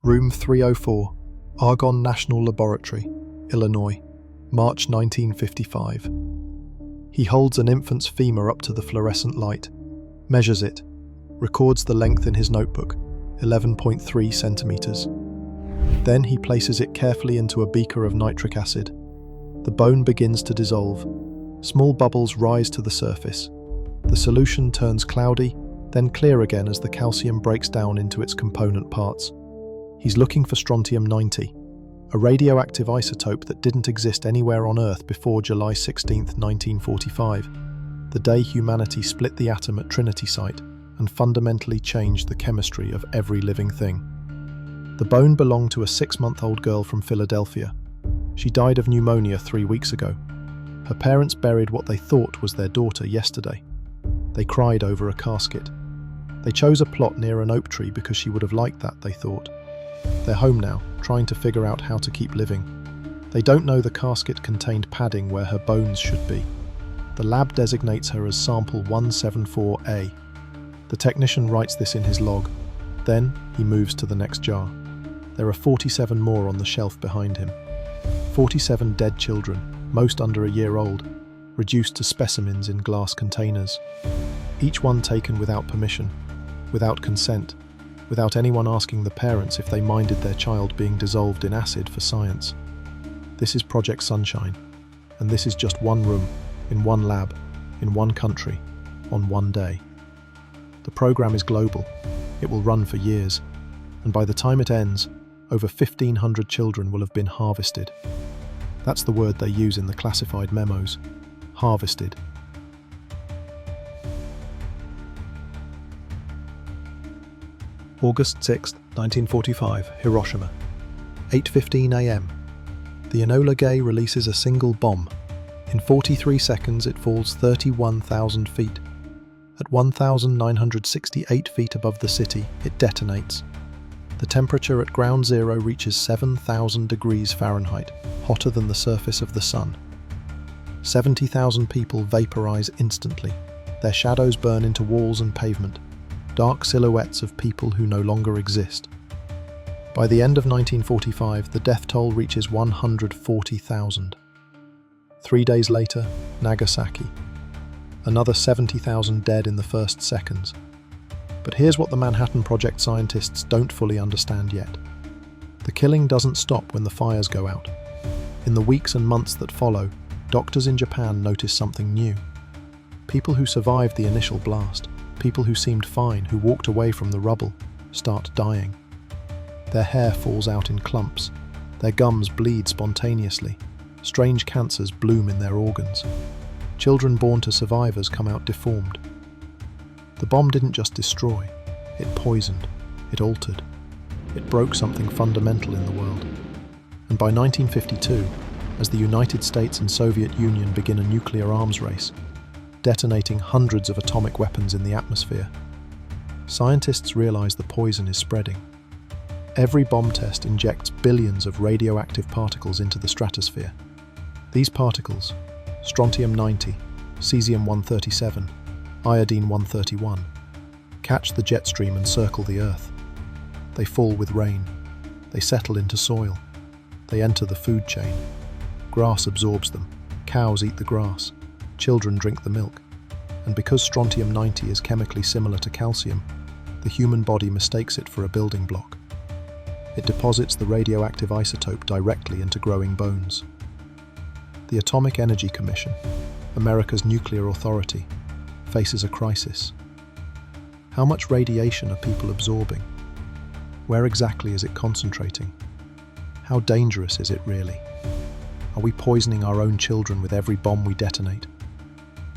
Room 304, Argonne National Laboratory, Illinois, March 1955. He holds an infant's femur up to the fluorescent light, measures it, records the length in his notebook, 11.3 centimeters. Then he places it carefully into a beaker of nitric acid. The bone begins to dissolve. Small bubbles rise to the surface. The solution turns cloudy, then clear again as the calcium breaks down into its component parts. He's looking for strontium-90, a radioactive isotope that didn't exist anywhere on Earth before July 16, 1945, the day humanity split the atom at Trinity Site and fundamentally changed the chemistry of every living thing. The bone belonged to a 6-month-old girl from Philadelphia. She died of pneumonia 3 weeks ago. Her parents buried what they thought was their daughter yesterday. They cried over a casket. They chose a plot near an oak tree because she would have liked that, they thought. They're home now, trying to figure out how to keep living. They don't know the casket contained padding where her bones should be. The lab designates her as sample 174A. The technician writes this in his log. Then he moves to the next jar. There are 47 more on the shelf behind him. 47 dead children, most under a year old, reduced to specimens in glass containers. Each one taken without permission, without consent, without anyone asking the parents if they minded their child being dissolved in acid for science. This is Project Sunshine, and this is just one room, in one lab, in one country, on one day. The program is global. It will run for years, and by the time it ends, over 1,500 children will have been harvested. That's the word they use in the classified memos. Harvested. August 6, 1945, Hiroshima. 8:15 a.m. The Enola Gay releases a single bomb. In 43 seconds it falls 31,000 feet. At 1,968 feet above the city, it detonates. The temperature at ground zero reaches 7,000 degrees Fahrenheit, hotter than the surface of the sun. 70,000 people vaporize instantly. Their shadows burn into walls and pavement, dark silhouettes of people who no longer exist. By the end of 1945, the death toll reaches 140,000. 3 days later, Nagasaki. Another 70,000 dead in the first seconds. But here's what the Manhattan Project scientists don't fully understand yet. The killing doesn't stop when the fires go out. In the weeks and months that follow, doctors in Japan notice something new. People who survived the initial blast, people who seemed fine, who walked away from the rubble, start dying. Their hair falls out in clumps. Their gums bleed spontaneously. Strange cancers bloom in their organs. Children born to survivors come out deformed. The bomb didn't just destroy, it poisoned, it altered. It broke something fundamental in the world. And by 1952, as the United States and Soviet Union begin a nuclear arms race, detonating hundreds of atomic weapons in the atmosphere, scientists realize the poison is spreading. Every bomb test injects billions of radioactive particles into the stratosphere. These particles, strontium-90, cesium-137, iodine-131, catch the jet stream and circle the Earth. They fall with rain. They settle into soil. They enter the food chain. Grass absorbs them. Cows eat the grass. Children drink the milk. And because strontium-90 is chemically similar to calcium, the human body mistakes it for a building block. It deposits the radioactive isotope directly into growing bones. The Atomic Energy Commission, America's nuclear authority, faces a crisis. How much radiation are people absorbing? Where exactly is it concentrating? How dangerous is it really? Are we poisoning our own children with every bomb we detonate?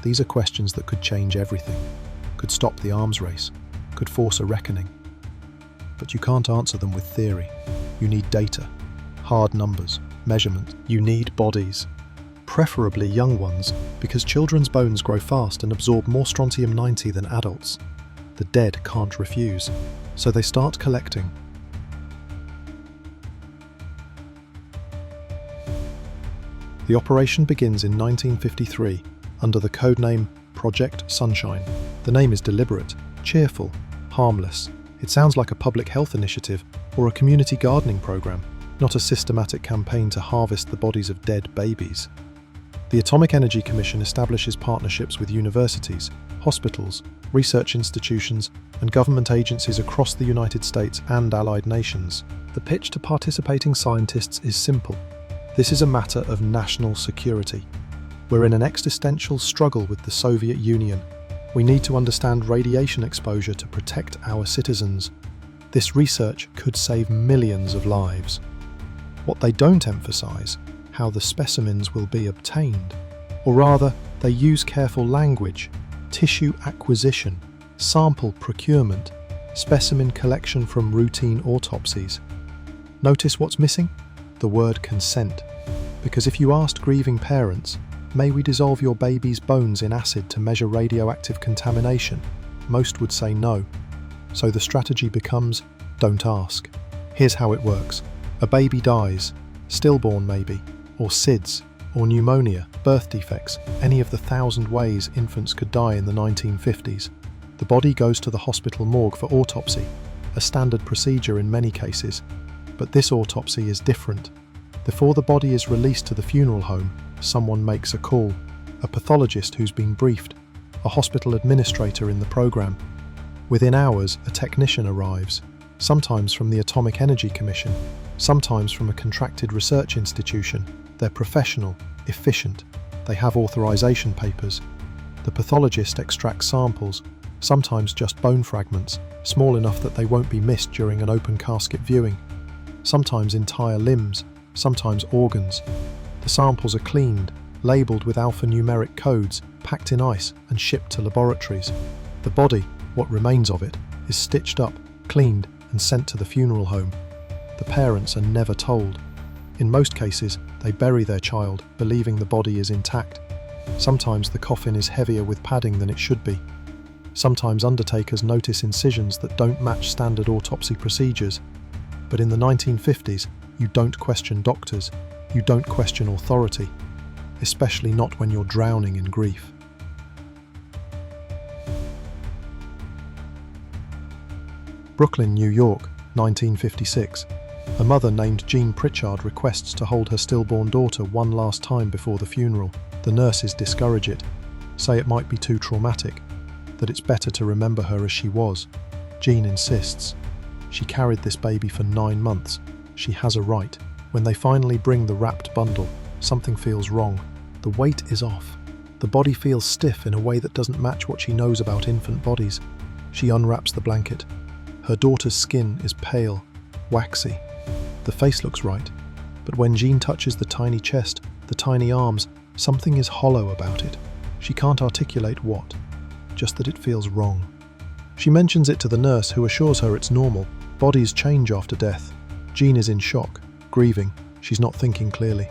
These are questions that could change everything, could stop the arms race, could force a reckoning. But you can't answer them with theory. You need data, hard numbers, measurement. You need bodies, preferably young ones, because children's bones grow fast and absorb more strontium-90 than adults. The dead can't refuse, so they start collecting. The operation begins in 1953 under the codename Project Sunshine. The name is deliberate, cheerful, harmless. It sounds like a public health initiative or a community gardening program, not a systematic campaign to harvest the bodies of dead babies. The Atomic Energy Commission establishes partnerships with universities, hospitals, research institutions, and government agencies across the United States and allied nations. The pitch to participating scientists is simple. This is a matter of national security. We're in an existential struggle with the Soviet Union. We need to understand radiation exposure to protect our citizens. This research could save millions of lives. What they don't emphasize, how the specimens will be obtained. Or rather, they use careful language, tissue acquisition, sample procurement, specimen collection from routine autopsies. Notice what's missing? The word consent. Because if you asked grieving parents, may we dissolve your baby's bones in acid to measure radioactive contamination, most would say no. So the strategy becomes, don't ask. Here's how it works. A baby dies, stillborn maybe, or SIDS, or pneumonia, birth defects, any of the 1,000 ways infants could die in the 1950s. The body goes to the hospital morgue for autopsy, a standard procedure in many cases. But this autopsy is different. Before the body is released to the funeral home, someone makes a call, a pathologist who's been briefed, a hospital administrator in the program. Within hours, a technician arrives, sometimes from the Atomic Energy Commission, sometimes from a contracted research institution. They're professional, efficient, they have authorization papers. The pathologist extracts samples, sometimes just bone fragments, small enough that they won't be missed during an open casket viewing. Sometimes entire limbs, sometimes organs. The samples are cleaned, labelled with alphanumeric codes, packed in ice and shipped to laboratories. The body, what remains of it, is stitched up, cleaned and sent to the funeral home. The parents are never told. In most cases, they bury their child, believing the body is intact. Sometimes the coffin is heavier with padding than it should be. Sometimes undertakers notice incisions that don't match standard autopsy procedures. But in the 1950s, you don't question doctors, you don't question authority, especially not when you're drowning in grief. Brooklyn, New York, 1956. A mother named Jean Pritchard requests to hold her stillborn daughter one last time before the funeral. The nurses discourage it, say it might be too traumatic, that it's better to remember her as she was. Jean insists. She carried this baby for 9 months. She has a right. When they finally bring the wrapped bundle, something feels wrong. The weight is off. The body feels stiff in a way that doesn't match what she knows about infant bodies. She unwraps the blanket. Her daughter's skin is pale, waxy. The face looks right, but when Jean touches the tiny chest, the tiny arms, something is hollow about it. She can't articulate what, just that it feels wrong. She mentions it to the nurse, who assures her it's normal. Bodies change after death. Jean is in shock, grieving. She's not thinking clearly.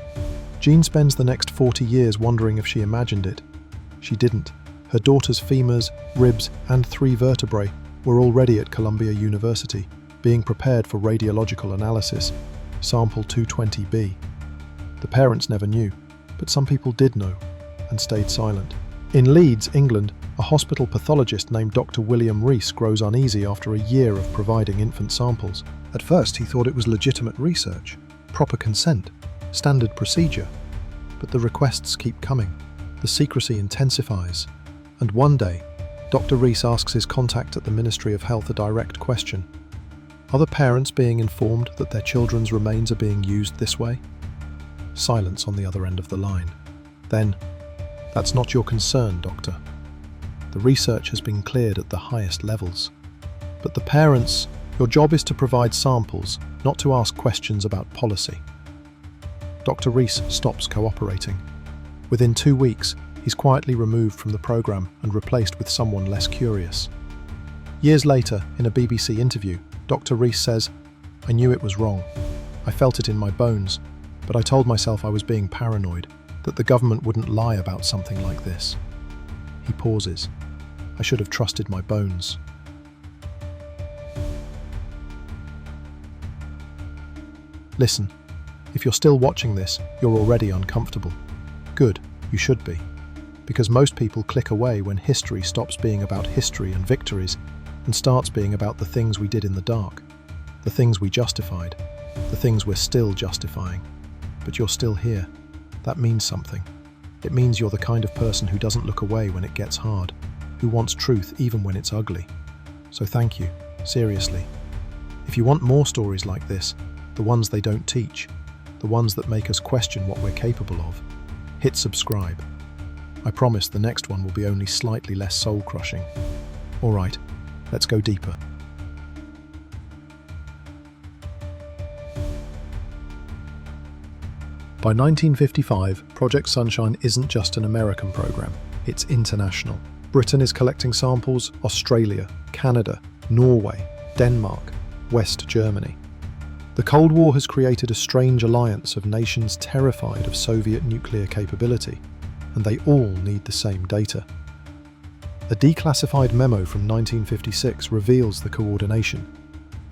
Jean spends the next 40 years wondering if she imagined it. She didn't. Her daughter's femurs, ribs, and 3 vertebrae were already at Columbia University, being prepared for radiological analysis, sample 220B. The parents never knew, but some people did know, and stayed silent. In Leeds, England, a hospital pathologist named Dr. William Rees grows uneasy after a year of providing infant samples. At first he thought it was legitimate research, proper consent, standard procedure, but the requests keep coming. The secrecy intensifies, and one day, Dr. Rees asks his contact at the Ministry of Health a direct question. Are the parents being informed that their children's remains are being used this way? Silence on the other end of the line. Then, that's not your concern, doctor. The research has been cleared at the highest levels. But the parents, your job is to provide samples, not to ask questions about policy. Dr. Rees stops cooperating. Within 2 weeks, he's quietly removed from the program and replaced with someone less curious. Years later, in a BBC interview, Dr. Rees says, "I knew it was wrong. I felt it in my bones, but I told myself I was being paranoid, that the government wouldn't lie about something like this." He pauses. "I should have trusted my bones." Listen, if you're still watching this, you're already uncomfortable. Good, you should be. Because most people click away when history stops being about history and victories and starts being about the things we did in the dark. The things we justified. The things we're still justifying. But you're still here. That means something. It means you're the kind of person who doesn't look away when it gets hard, who wants truth even when it's ugly. So thank you, seriously. If you want more stories like this, the ones they don't teach, the ones that make us question what we're capable of, hit subscribe. I promise the next one will be only slightly less soul-crushing. All right, let's go deeper. By 1955, Project Sunshine isn't just an American program, it's international. Britain is collecting samples, Australia, Canada, Norway, Denmark, West Germany. The Cold War has created a strange alliance of nations terrified of Soviet nuclear capability, and they all need the same data. A declassified memo from 1956 reveals the coordination.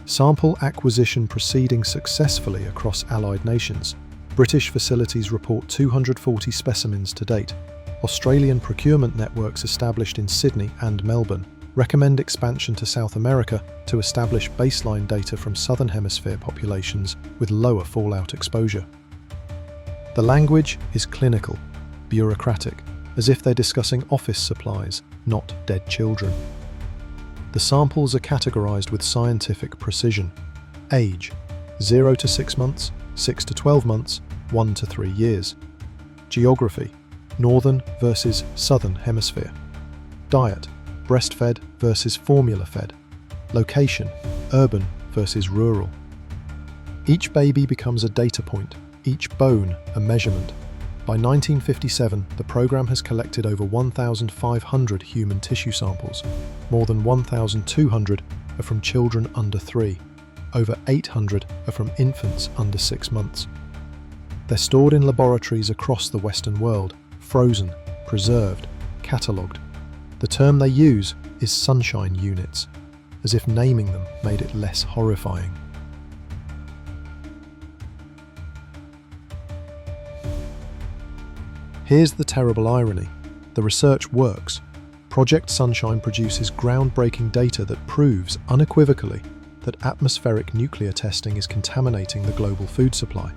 Sample acquisition proceeding successfully across Allied nations. British facilities report 240 specimens to date. Australian procurement networks established in Sydney and Melbourne recommend expansion to South America to establish baseline data from Southern Hemisphere populations with lower fallout exposure. The language is clinical, bureaucratic, as if they're discussing office supplies, not dead children. The samples are categorized with scientific precision. Age: 0 to 6 months, 6 to 12 months, 1 to 3 years. Geography: Northern versus Southern Hemisphere. Diet: breastfed versus formula-fed. Location: urban versus rural. Each baby becomes a data point, each bone a measurement. By 1957, the program has collected over 1,500 human tissue samples. More than 1,200 are from children under 3. Over 800 are from infants under 6 months. They're stored in laboratories across the Western world, frozen, preserved, catalogued. The term they use is sunshine units, as if naming them made it less horrifying. Here's the terrible irony. The research works. Project Sunshine produces groundbreaking data that proves unequivocally that atmospheric nuclear testing is contaminating the global food supply.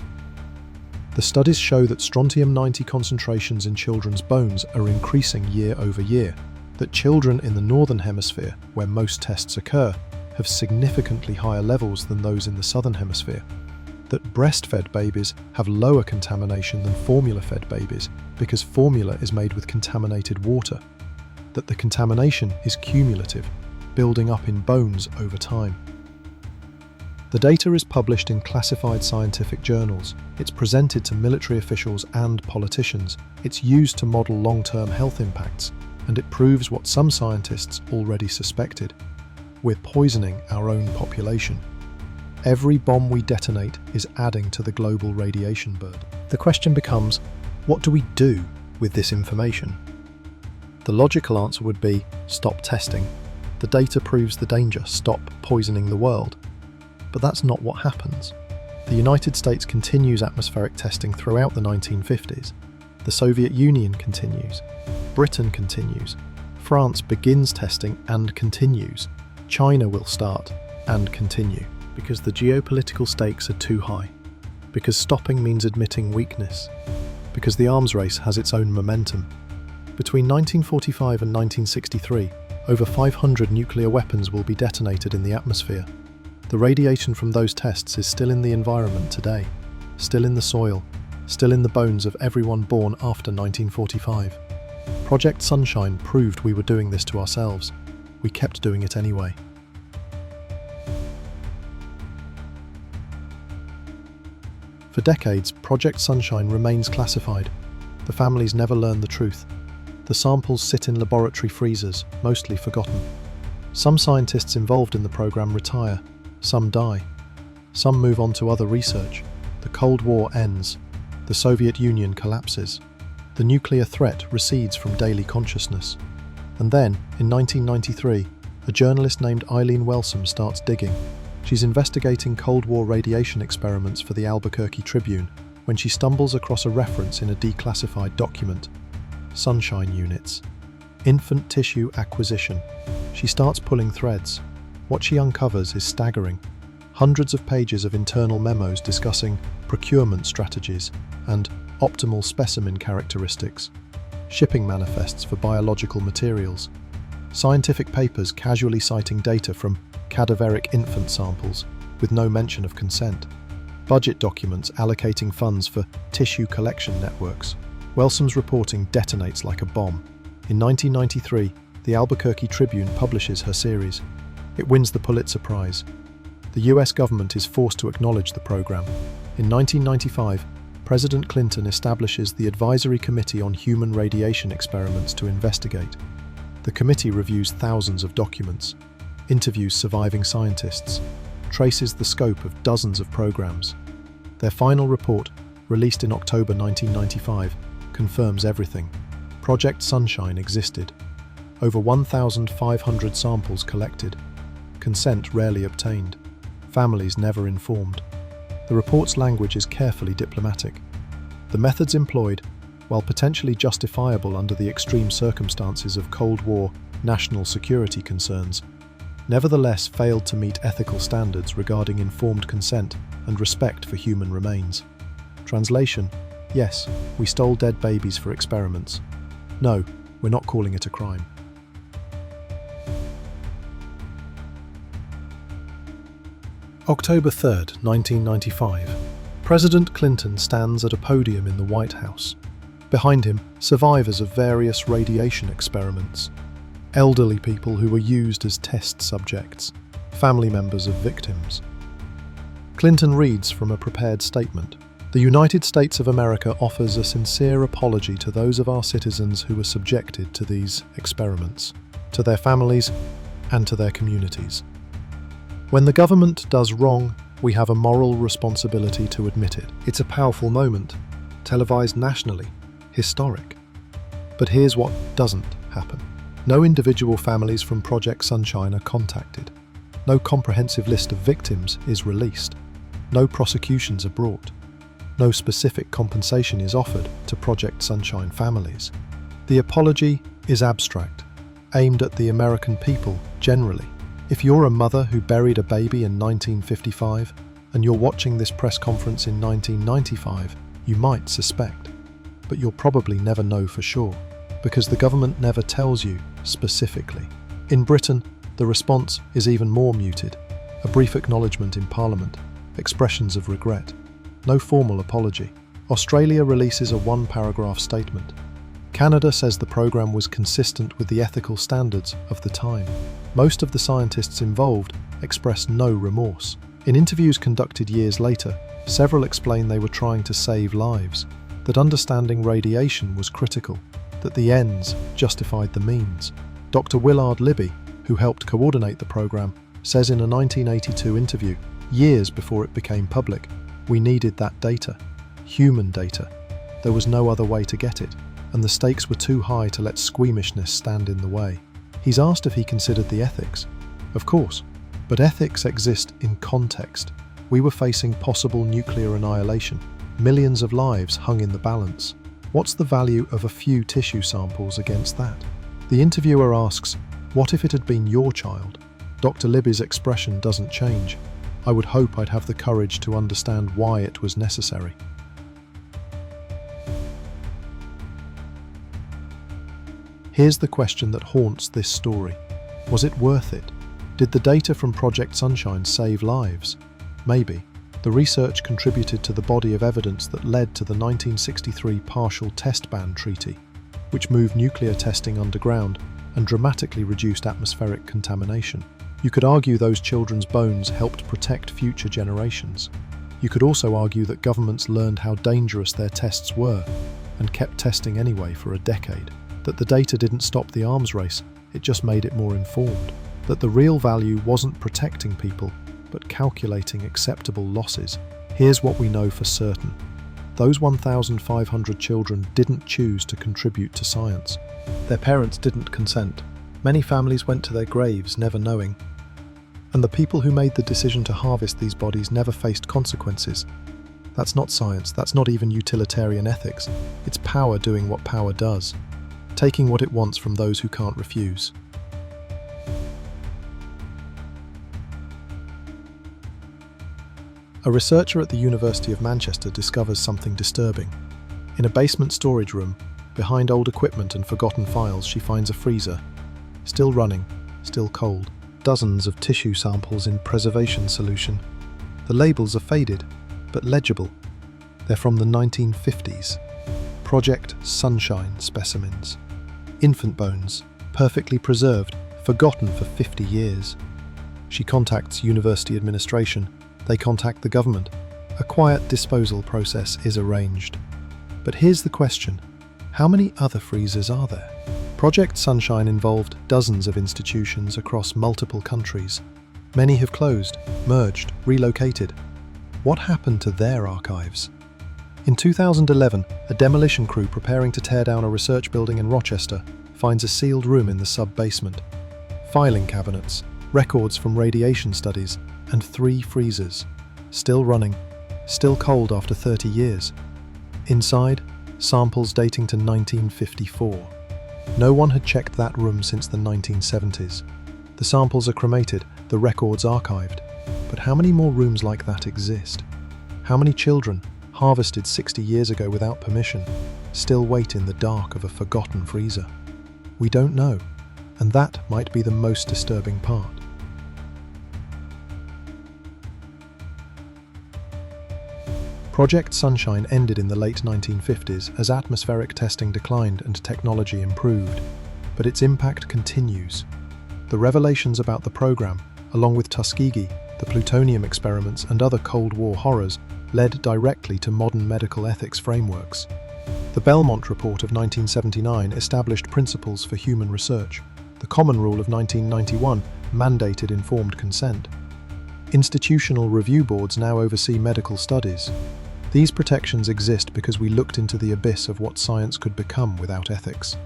The studies show that strontium-90 concentrations in children's bones are increasing year over year, that children in the Northern Hemisphere, where most tests occur, have significantly higher levels than those in the Southern Hemisphere, that breastfed babies have lower contamination than formula-fed babies because formula is made with contaminated water, that the contamination is cumulative, building up in bones over time. The data is published in classified scientific journals, it's presented to military officials and politicians, it's used to model long-term health impacts, and it proves what some scientists already suspected. We're poisoning our own population. Every bomb we detonate is adding to the global radiation burden. The question becomes, what do we do with this information? The logical answer would be, stop testing. The data proves the danger, stop poisoning the world. But that's not what happens. The United States continues atmospheric testing throughout the 1950s. The Soviet Union continues. Britain continues. France begins testing and continues. China will start and continue. Because the geopolitical stakes are too high. Because stopping means admitting weakness. Because the arms race has its own momentum. Between 1945 and 1963, over 500 nuclear weapons will be detonated in the atmosphere. The radiation from those tests is still in the environment today, still in the soil, still in the bones of everyone born after 1945. Project Sunshine proved we were doing this to ourselves. We kept doing it anyway. For decades, Project Sunshine remains classified. The families never learn the truth. The samples sit in laboratory freezers, mostly forgotten. Some scientists involved in the program retire. Some die. Some move on to other research. The Cold War ends. The Soviet Union collapses. The nuclear threat recedes from daily consciousness. And then, in 1993, a journalist named Eileen Wellsome starts digging. She's investigating Cold War radiation experiments for the Albuquerque Tribune when she stumbles across a reference in a declassified document. Sunshine units. Infant tissue acquisition. She starts pulling threads. What she uncovers is staggering. hundreds of pages of internal memos discussing procurement strategies and optimal specimen characteristics, shipping manifests for biological materials, scientific papers casually citing data from cadaveric infant samples with no mention of consent, budget documents allocating funds for tissue collection networks. Welsom's reporting detonates like a bomb. In 1993, the Albuquerque Tribune publishes her series. It wins the Pulitzer Prize. The US government is forced to acknowledge the program. In 1995, President Clinton establishes the Advisory Committee on Human Radiation Experiments to investigate. The committee reviews thousands of documents, interviews surviving scientists, traces the scope of dozens of programs. Their final report, released in October 1995, confirms everything. Project Sunshine existed. Over 1,500 samples collected. Consent rarely obtained. Families never informed. The report's language is carefully diplomatic. The methods employed, while potentially justifiable under the extreme circumstances of Cold War national security concerns, nevertheless failed to meet ethical standards regarding informed consent and respect for human remains. Translation: yes, we stole dead babies for experiments. No, we're not calling it a crime. October 3rd, 1995. President Clinton stands at a podium in the White House. Behind him, survivors of various radiation experiments, elderly people who were used as test subjects, family members of victims. Clinton reads from a prepared statement. The United States of America offers a sincere apology to those of our citizens who were subjected to these experiments, to their families, and to their communities. When the government does wrong, we have a moral responsibility to admit it. It's a powerful moment, televised nationally, historic. But here's what doesn't happen. No individual families from Project Sunshine are contacted. No comprehensive list of victims is released. No prosecutions are brought. No specific compensation is offered to Project Sunshine families. The apology is abstract, aimed at the American people generally. If you're a mother who buried a baby in 1955 and you're watching this press conference in 1995, you might suspect, but you'll probably never know for sure, because the government never tells you specifically. In Britain, the response is even more muted. A brief acknowledgement in Parliament, expressions of regret. No formal apology. Australia releases a one-paragraph statement. Canada says the program was consistent with the ethical standards of the time. Most of the scientists involved express no remorse. In interviews conducted years later, several explain they were trying to save lives, that understanding radiation was critical, that the ends justified the means. Dr. Willard Libby, who helped coordinate the program, says in a 1982 interview, years before it became public, we needed that data, human data. There was no other way to get it, and the stakes were too high to let squeamishness stand in the way. He's asked if he considered the ethics. Of course, but ethics exist in context. We were facing possible nuclear annihilation. Millions of lives hung in the balance. What's the value of a few tissue samples against that? The interviewer asks, what if it had been your child? Dr. Libby's expression doesn't change. I would hope I'd have the courage to understand why it was necessary. Here's the question that haunts this story. Was it worth it? Did the data from Project Sunshine save lives? Maybe. The research contributed to the body of evidence that led to the 1963 Partial Test Ban Treaty, which moved nuclear testing underground and dramatically reduced atmospheric contamination. You could argue those children's bones helped protect future generations. You could also argue that governments learned how dangerous their tests were and kept testing anyway for a decade. That the data didn't stop the arms race, it just made it more informed. That the real value wasn't protecting people, but calculating acceptable losses. Here's what we know for certain. Those 1,500 children didn't choose to contribute to science. Their parents didn't consent. Many families went to their graves never knowing. And the people who made the decision to harvest these bodies never faced consequences. That's not science, that's not even utilitarian ethics. It's power doing what power does, taking what it wants from those who can't refuse. A researcher at the University of Manchester discovers something disturbing. In a basement storage room, behind old equipment and forgotten files, she finds a freezer. Still running, still cold. Dozens of tissue samples in preservation solution. The labels are faded, but legible. They're from the 1950s. Project Sunshine specimens. Infant bones, perfectly preserved, forgotten for 50 years. She contacts university administration. They contact the government. A quiet disposal process is arranged. But here's the question: how many other freezers are there? Project Sunshine involved dozens of institutions across multiple countries. Many have closed, merged, relocated. What happened to their archives? In 2011, a demolition crew preparing to tear down a research building in Rochester finds a sealed room in the sub-basement. Filing cabinets, records from radiation studies, and 3 freezers. Still running, still cold after 30 years. Inside, samples dating to 1954. No one had checked that room since the 1970s. The samples are cremated, the records archived. But how many more rooms like that exist? How many children, harvested 60 years ago without permission, still wait in the dark of a forgotten freezer? We don't know, and that might be the most disturbing part. Project Sunshine ended in the late 1950s as atmospheric testing declined and technology improved, but its impact continues. The revelations about the program, along with Tuskegee, the plutonium experiments, and other Cold War horrors, led directly to modern medical ethics frameworks. The Belmont Report of 1979 established principles for human research. The Common Rule of 1991 mandated informed consent. Institutional review boards now oversee medical studies. These protections exist because we looked into the abyss of what science could become without ethics.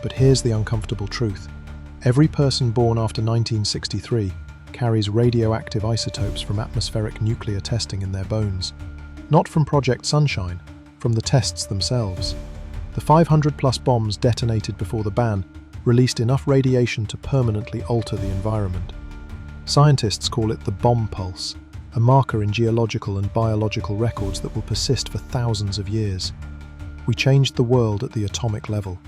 But here's the uncomfortable truth. Every person born after 1963 carries radioactive isotopes from atmospheric nuclear testing in their bones. Not from Project Sunshine, from the tests themselves. The 500-plus bombs detonated before the ban released enough radiation to permanently alter the environment. Scientists call it the bomb pulse, a marker in geological and biological records that will persist for thousands of years. We changed the world at the atomic level,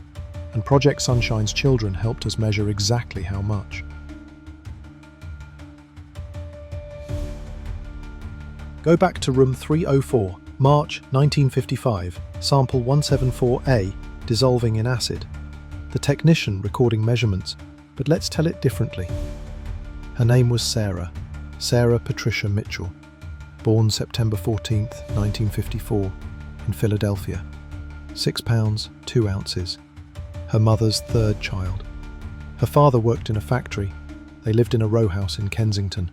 and Project Sunshine's children helped us measure exactly how much. Go back to room 304, March 1955, sample 174A, dissolving in acid. The technician recording measurements, but let's tell it differently. Her name was Sarah Patricia Mitchell, born September 14, 1954, in Philadelphia. 6 pounds, 2 ounces. Her mother's 3rd child. Her father worked in a factory. They lived in a row house in Kensington.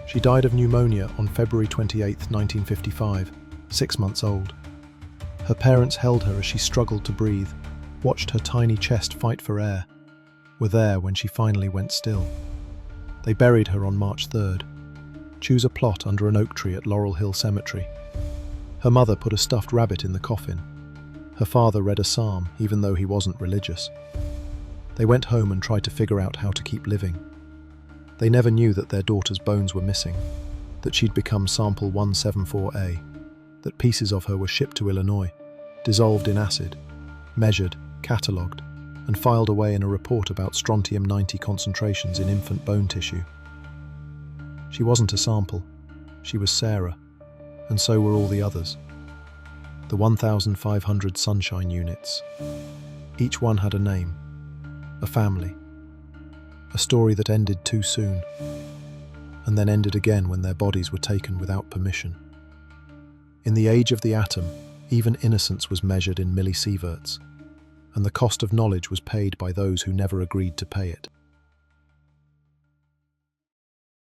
She died of pneumonia on February 28, 1955, 6 months old. Her parents held her as she struggled to breathe, watched her tiny chest fight for air, were there when she finally went still. They buried her on March 3rd. Choose a plot under an oak tree at Laurel Hill Cemetery. Her mother put a stuffed rabbit in the coffin. Her father read a psalm, even though he wasn't religious. They went home and tried to figure out how to keep living. They never knew that their daughter's bones were missing, that she'd become sample 174A, that pieces of her were shipped to Illinois, dissolved in acid, measured, catalogued, and filed away in a report about strontium-90 concentrations in infant bone tissue. She wasn't a sample. She was Sarah, and so were all the others. The 1,500 Sunshine units. Each one had a name, a family, a story that ended too soon, and then ended again when their bodies were taken without permission. In the age of the atom, even innocence was measured in millisieverts, and the cost of knowledge was paid by those who never agreed to pay it.